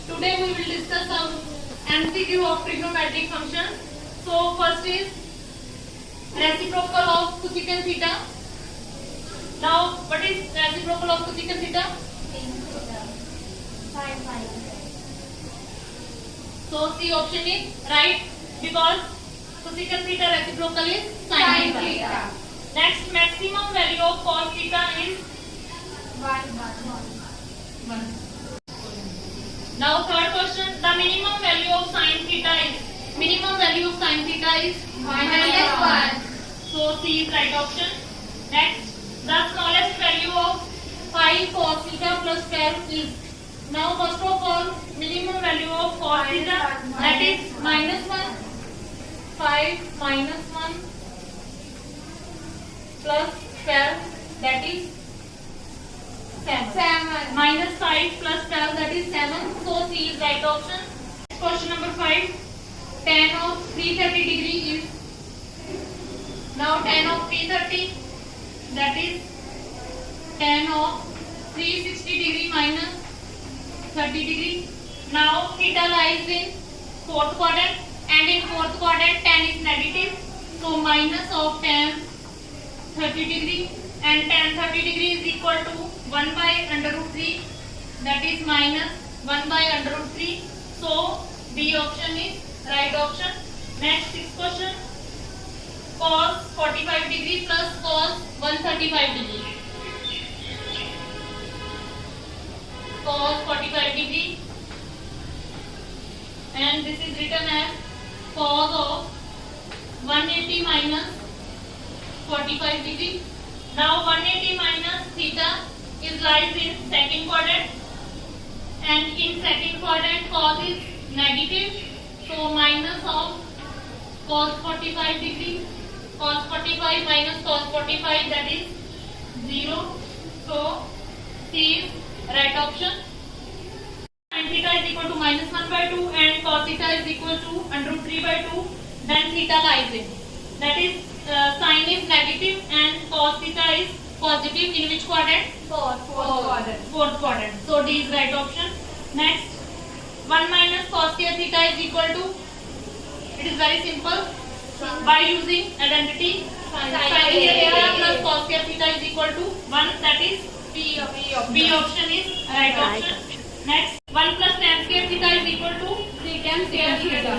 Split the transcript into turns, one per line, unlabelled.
Today we will discuss some MCQ of trigonometric functions. So first is reciprocal of cosecant theta. Now what is reciprocal of cosecant theta? So C option is right because cosecant theta reciprocal is sin theta. Next, maximum value of cos theta is 1. Now third question, the minimum value of sin theta is -1. So C is right option. Next, the smallest value of 5 cos theta plus 12 is. Now first of all, minimum value of cos theta, that is -1. 5 minus 1 plus 12, that is 7. Minus 5 plus 12, that is 7. So C is right option. Question number 5. Tan of 330 degree is. Now tan of 330, that is tan of 360 degree minus 30 degree. Now theta lies in fourth quadrant, and in fourth quadrant tan is negative. So minus of tan 30 degree, and tan 30 degree is equal to 1 by under root 3, that is minus 1 by under root 3. So B option is right option. Next, sixth question, cos 45 degree plus cos 135 degree. Cos 45 degree, and this is written as cos of 180 minus 45 degree. Now 180 minus theta is lies in second quadrant, and in second quadrant cos is negative. So minus of cos 45 degree, cos 45 minus cos 45, that is 0. So C is right option. Sin theta is equal to -1 by 2 and cos theta is equal to under root 3 by 2. Then theta lies in. That is sin is negative and cos theta is positive. In which quadrant? Fourth quadrant. So D is right option. Next, 1 minus cos square theta is equal to. It is very simple. By using identity, sin square theta plus cos square theta is equal to 1. That is B option is right option. Next, 1 plus tan square theta is equal to 3 tan square theta.